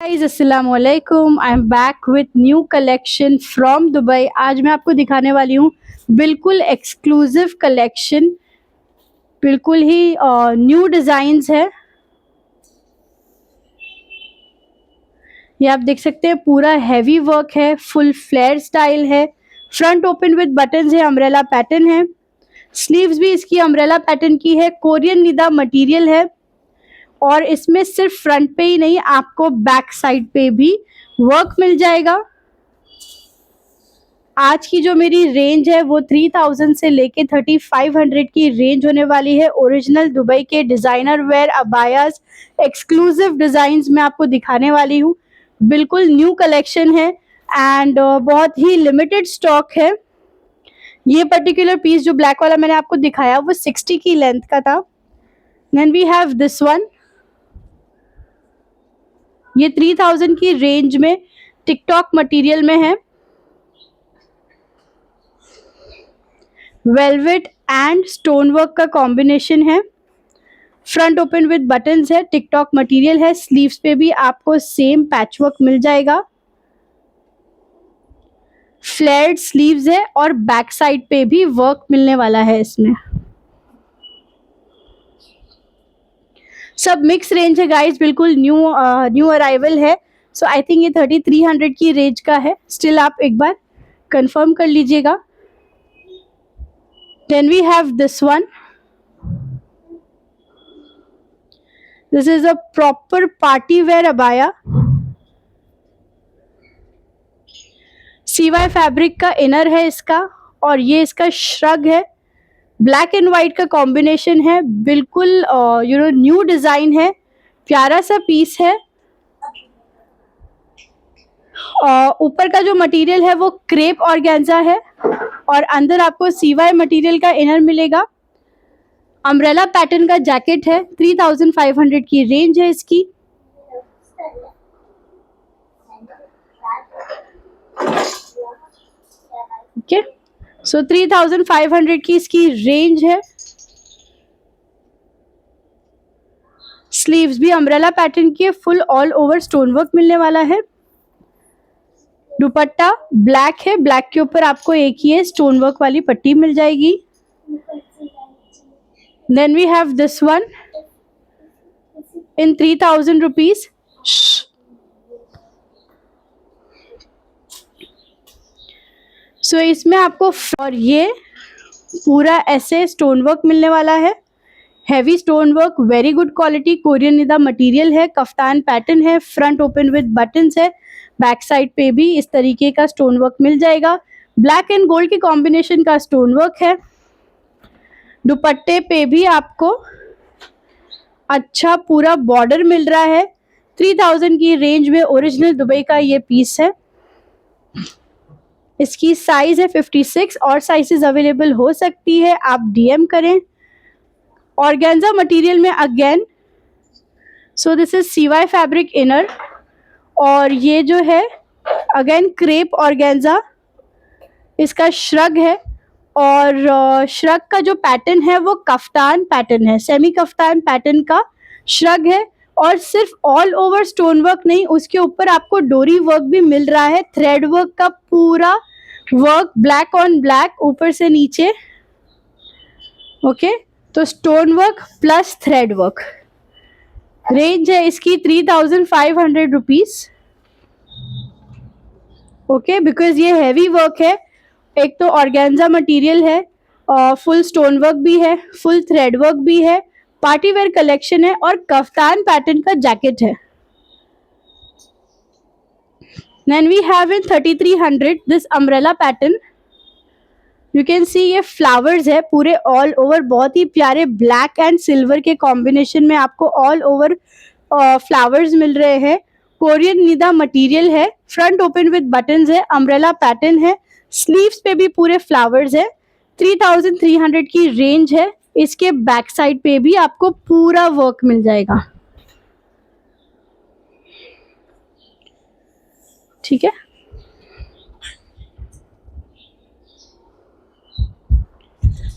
Guys अस्सलाम वालेकुम। I am back with new collection from Dubai. आज मैं आपको दिखाने वाली हूँ बिल्कुल एक्सक्लूसिव कलेक्शन, बिल्कुल ही न्यू डिज़ाइंस है। ये आप देख सकते हैं, पूरा हैवी वर्क है, फुल फ्लेयर स्टाइल है, फ्रंट ओपन विद बटन्स है, अम्ब्रेला पैटर्न है, स्लीव्स भी इसकी अम्ब्रेला पैटर्न की है, कोरियन निदा मटेरियल है और इसमें सिर्फ फ्रंट पे ही नहीं, आपको बैक साइड पे भी वर्क मिल जाएगा। आज की जो मेरी रेंज है वो 3000 से लेके 3500 की रेंज होने वाली है। ओरिजिनल दुबई के designer wear abayas exclusive designs मैं आपको दिखाने वाली हूँ। बिल्कुल न्यू कलेक्शन है एंड बहुत ही लिमिटेड स्टॉक है। ये पर्टिकुलर पीस जो ब्लैक वाला मैंने आपको दिखाया वो 60 की लेंथ का था। Then we have this one, ये 3000 की रेंज में टिकटॉक मटेरियल में है, वेलवेट एंड स्टोन वर्क का कॉम्बिनेशन है, फ्रंट ओपन विद बटन्स है, टिकटॉक मटेरियल है, स्लीव्स पे भी आपको सेम पैच वर्क मिल जाएगा, फ्लेयर्ड स्लीव्स है और बैक साइड पे भी वर्क मिलने वाला है। इसमें सब मिक्स रेंज है गाइस, बिल्कुल न्यू अराइवल है। सो आई थिंक ये 3300 की रेंज का है। स्टिल आप एक बार कंफर्म कर लीजिएगा। Then we have this one. This is a proper party wear abaya. CY fabric का इनर है इसका और ये इसका श्रग है। ब्लैक एंड वाइट का कॉम्बिनेशन है, बिल्कुल न्यू डिजाइन है, प्यारा सा पीस है। ऊपर का जो मटेरियल है वो क्रेप ऑर्गेन्जा है और अंदर आपको CY मटेरियल का इनर मिलेगा। अम्ब्रेला पैटर्न का जैकेट है, 3500 की रेंज है इसकी। ओके, सो 3500 की इसकी रेंज है। स्लीव्स भी अम्ब्रेला पैटर्न की है, full all over stone work मिलने वाला है। दुपट्टा ब्लैक है, ब्लैक के ऊपर आपको एक ही स्टोन वर्क वाली पट्टी मिल जाएगी। Then we have this one in 3000 rupees. So इसमें आपको और ये पूरा ऐसे स्टोन वर्क मिलने वाला है, heavy stone work, very good quality, Korean Nida material है, कफ्तान पैटर्न है, फ्रंट ओपन विद बटन्स है, बैक साइड पे भी इस तरीके का स्टोन वर्क मिल जाएगा। ब्लैक एंड गोल्ड के कॉम्बिनेशन का स्टोन वर्क है। दुपट्टे पे भी आपको अच्छा पूरा बॉर्डर मिल रहा है। 3000 की रेंज में ओरिजिनल दुबई का ये पीस है। इसकी साइज है 56 और साइजेस अवेलेबल हो सकती है, आप DM करें। ऑर्गेन्जा मटेरियल में again, so this is CY fabric inner और ये जो है अगेन क्रेप ऑर्गेन्जा, इसका श्रग है और श्रग का जो पैटर्न है वो कफ्तान पैटर्न है, सेमी कफ्तान पैटर्न का श्रग है और सिर्फ ऑल ओवर स्टोन वर्क नहीं, उसके ऊपर आपको डोरी वर्क भी मिल रहा है, थ्रेड वर्क का पूरा वर्क, ब्लैक ऑन ब्लैक ऊपर से नीचे। ओके, तो stone work plus thread work. Range है इसकी 3500 रुपीज। ओके, बिकॉज ये हैवी वर्क है, एक तो ऑर्गेन्जा मटेरियल है और फुल स्टोन वर्क भी है, फुल थ्रेड वर्क भी है, पार्टी वेयर कलेक्शन है और कफ्तान पैटर्न का जैकेट है। Then we have in 3300 this umbrella pattern. You can see ये फ्लावर्स है पूरे ऑल ओवर, बहुत ही प्यारे ब्लैक एंड सिल्वर के कॉम्बिनेशन में आपको ऑल ओवर फ्लावर्स मिल रहे हैं। कोरियन निदा मटेरियल है, फ्रंट ओपन विद बटन्स है, अम्ब्रेला पैटर्न है, स्लीव्स पे भी पूरे फ्लावर्स है। 3300 की रेंज है। इसके बैक साइड पे भी आपको पूरा वर्क मिल जाएगा। ठीक है,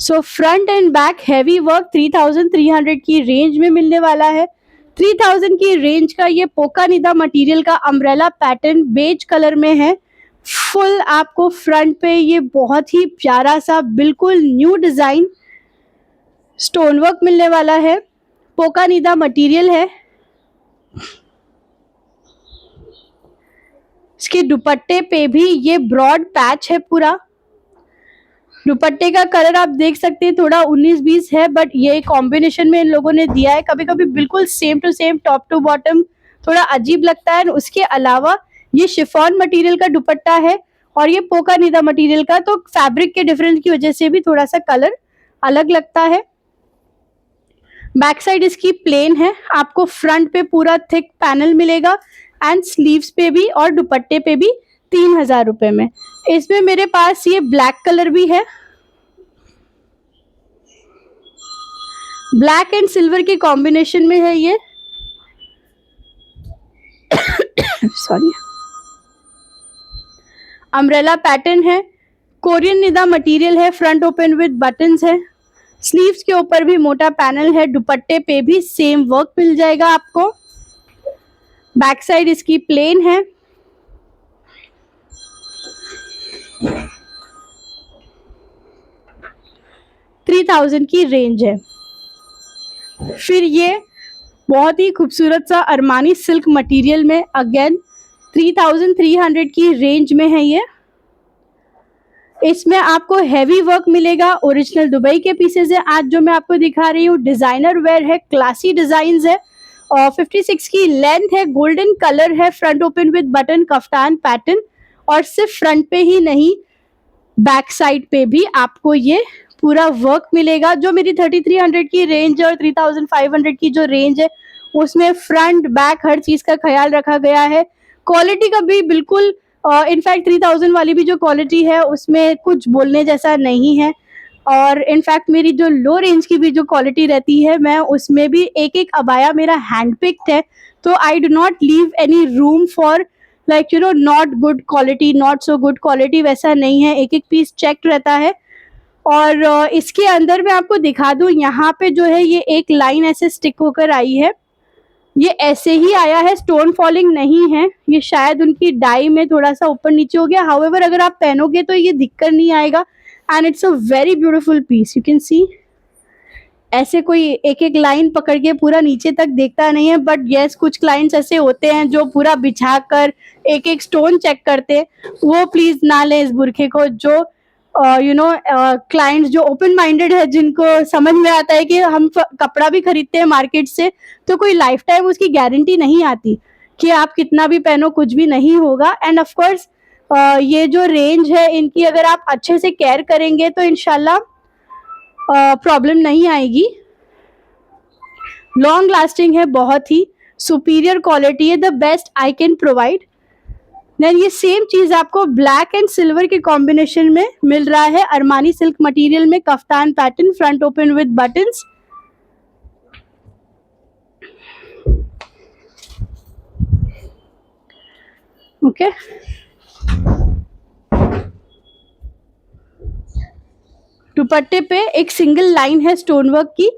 so front end back heavy work 3300 की रेंज में मिलने वाला है। 3000 की रेंज का ये पोकानिदा मटेरियल का अम्ब्रेला पैटर्न बेज कलर में है। फुल आपको फ्रंट पे ये बहुत ही प्यारा सा बिल्कुल न्यू डिजाइन स्टोन वर्क मिलने वाला है। पोकानिदा मटेरियल है। इसके दुपट्टे पे भी ये ब्रॉड पैच है पूरा। दुपट्टे का कलर आप देख सकते हैं थोड़ा 19-20 है, बट ये कॉम्बिनेशन में इन लोगों ने दिया है। कभी कभी बिल्कुल same to same top to bottom थोड़ा अजीब लगता है। उसके अलावा ये शिफॉन मटेरियल का दुपट्टा है और ये पोकानिदा मटेरियल का, तो फैब्रिक के डिफरेंस की वजह से भी थोड़ा सा कलर अलग लगता है। बैक साइड इसकी प्लेन है। आपको फ्रंट पे पूरा थिक पैनल मिलेगा एंड स्लीव्स पे भी और दुपट्टे पे भी 3000 रुपए में। इसमें मेरे पास ये ब्लैक कलर भी है। ब्लैक एंड सिल्वर के कॉम्बिनेशन में है ये। सॉरी, अम्ब्रेला पैटर्न है। कोरियन निदा मटेरियल है। फ्रंट ओपन विद बटन्स है। स्लीव्स के ऊपर भी मोटा पैनल है। दुपट्टे पे भी सेम वर्क मिल जाएगा आपको। बैक साइड इसकी प्लेन है। $3000 की रेंज है। फिर ये बहुत ही खूबसूरत सा अरमानी सिल्क मटेरियल में अगेन 3300 की रेंज में है ये। इसमें आपको हैवी वर्क मिलेगा। ओरिजिनल दुबई के पीसेज है। आज जो मैं आपको दिखा रही हूँ डिजाइनर वेयर है, क्लासी डिजाइन है और 56 की लेंथ है। गोल्डन कलर है। Front open with button kaftan pattern और सिर्फ फ्रंट पे ही नहीं बैक साइड पे भी आपको ये पूरा वर्क मिलेगा। जो मेरी 3300 की रेंज और 3500 की जो रेंज है उसमें फ्रंट बैक हर चीज का ख्याल रखा गया है। क्वालिटी का भी बिल्कुल इनफैक्ट 3000 वाली भी जो क्वालिटी है उसमें कुछ बोलने जैसा नहीं है। और इनफैक्ट मेरी जो लो रेंज की भी जो क्वालिटी रहती है मैं उसमें भी एक एक अबाया मेरा हैंड पिक्ड है। तो I do not leave any room for like you know not good quality, not so good quality, वैसा नहीं है। एक एक पीस चेक रहता है। और इसके अंदर मैं आपको दिखा दूं, यहाँ पे जो है ये एक लाइन ऐसे स्टिक होकर आई है। ये ऐसे ही आया है, स्टोन फॉलिंग नहीं है। ये शायद उनकी डाई में थोड़ा सा ऊपर नीचे हो गया। हाउएवर अगर आप पहनोगे तो ये दिक्कत नहीं आएगा and it's a very beautiful piece. You can see ऐसे कोई एक एक लाइन पकड़ के पूरा नीचे तक देखता नहीं है, बट यस कुछ क्लाइंट्स ऐसे होते हैं जो पूरा बिछा कर एक एक स्टोन चेक करते हैं। वो प्लीज ना लें इस बुरखे को। जो क्लाइंट्स जो ओपन माइंडेड है, जिनको समझ में आता है कि हम कपड़ा भी खरीदते हैं मार्केट से तो कोई लाइफ टाइम उसकी गारंटी नहीं आती कि आप कितना भी पहनो कुछ भी नहीं होगा। एंड ऑफ कोर्स ये जो रेंज है इनकी अगर आप अच्छे से केयर करेंगे तो इंशाल्लाह प्रॉब्लम नहीं आएगी। लॉन्ग लास्टिंग है, बहुत ही सुपीरियर क्वालिटी है, the best I can provide. Then ये सेम चीज आपको ब्लैक एंड सिल्वर के कॉम्बिनेशन में मिल रहा है। अरमानी सिल्क मटेरियल में kaftan pattern, front open with buttons. Okay दुपट्टे पे एक सिंगल लाइन है स्टोन वर्क की।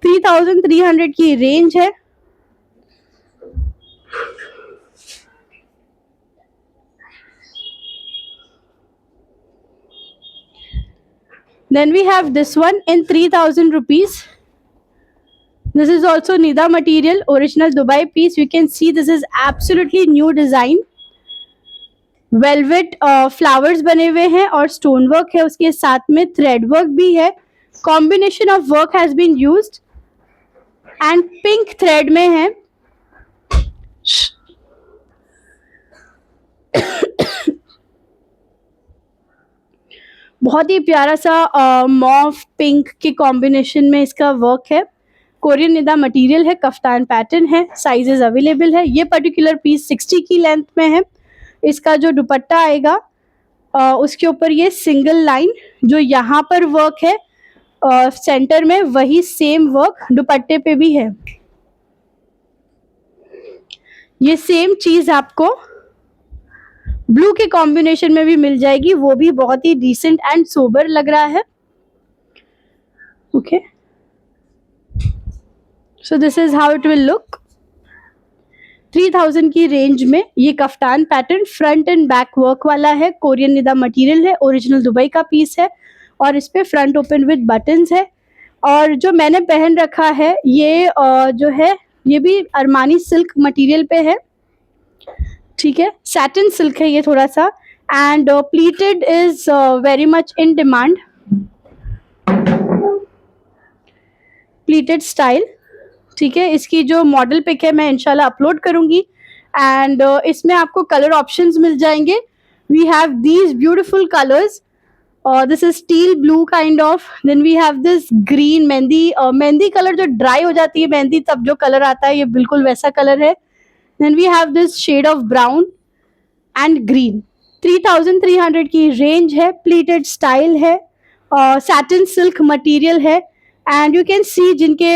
3300 की रेंज है। Then we have this one in 3000 rupees. This is also Nida material, original Dubai piece. You can see this is absolutely new design. Velvet flowers बने हुए हैं और stone work है उसके साथ में, thread work भी है। Combination of work has been used and pink thread में है। बहुत ही प्यारा सा मॉफ पिंक के कॉम्बिनेशन में इसका वर्क है। कोरियन निदा मटेरियल है, कफ्तान पैटर्न है, साइजेस अवेलेबल है। ये पर्टिकुलर पीस 60 की लेंथ में है। इसका जो दुपट्टा आएगा उसके ऊपर ये सिंगल लाइन जो यहाँ पर वर्क है सेंटर में, वही सेम वर्क दुपट्टे पे भी है। ये सेम चीज आपको ब्लू के कॉम्बिनेशन में भी मिल जाएगी, वो भी बहुत ही डिसेंट एंड सोबर लग रहा है। Okay, so this is how it will look. 3000 की रेंज में ये kaftan pattern front end back work वाला है, कोरियन निदा मटेरियल है, ओरिजिनल दुबई का पीस है और इस पे फ्रंट ओपन विद बटन्स है। और जो मैंने पहन रखा है ये जो है ये भी अरमानी सिल्क मटेरियल पे है, ठीक है, सैटिन सिल्क है ये थोड़ा सा, and pleated is very much in demand, pleated style, ठीक है। इसकी जो मॉडल पिक है मैं इंशाल्लाह अपलोड करूंगी, एंड इसमें आपको कलर ऑप्शंस मिल जाएंगे। We have these beautiful colours, this is steel blue kind of, then we have this green mehndi, mehndi colour जो ड्राई हो जाती है मेहंदी तब जो कलर आता है ये बिल्कुल वैसा कलर है। Then we have this shade of brown and green. 3300 की रेंज है, प्लीटेड स्टाइल है, सैटिन सिल्क मटेरियल है, एंड यू कैन सी जिनके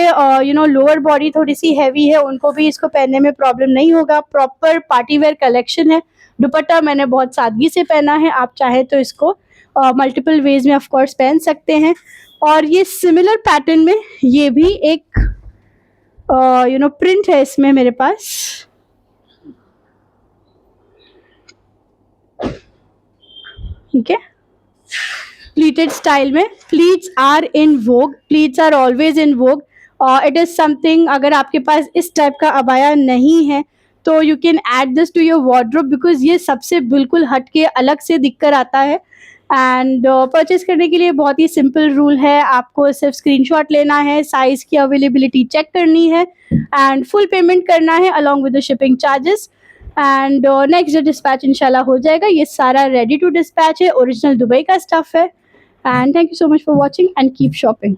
यू नो लोअर बॉडी थोड़ी सी हैवी है उनको भी इसको पहनने में प्रॉब्लम नहीं होगा। प्रॉपर पार्टी वेयर कलेक्शन है। दुपट्टा मैंने बहुत सादगी से पहना है, आप चाहे तो इसको मल्टीपल वेज में ऑफ कोर्स पहन सकते हैं। और ये सिमिलर पैटर्न में ये भी एक यू नो प्रिंट है इसमें मेरे पास, ठीक है, प्लीटेड स्टाइल में। Pleats are in vogue, pleats are always in vogue, it is something, अगर आपके पास इस टाइप का अबाया नहीं है तो you can add this to your wardrobe, because ये सबसे बिल्कुल हट के अलग से दिखकर आता है। एंड परचेज करने के लिए बहुत ही सिंपल रूल है, आपको सिर्फ स्क्रीनशॉट लेना है, साइज की अवेलेबिलिटी चेक करनी है एंड फुल पेमेंट करना है along with the shipping charges, and next day dispatch इंशाल्लाह हो जाएगा। ये सारा रेडी टू डिस्पैच है, ओरिजिनल दुबई का स्टफ है। And thank you so much for watching and keep shopping.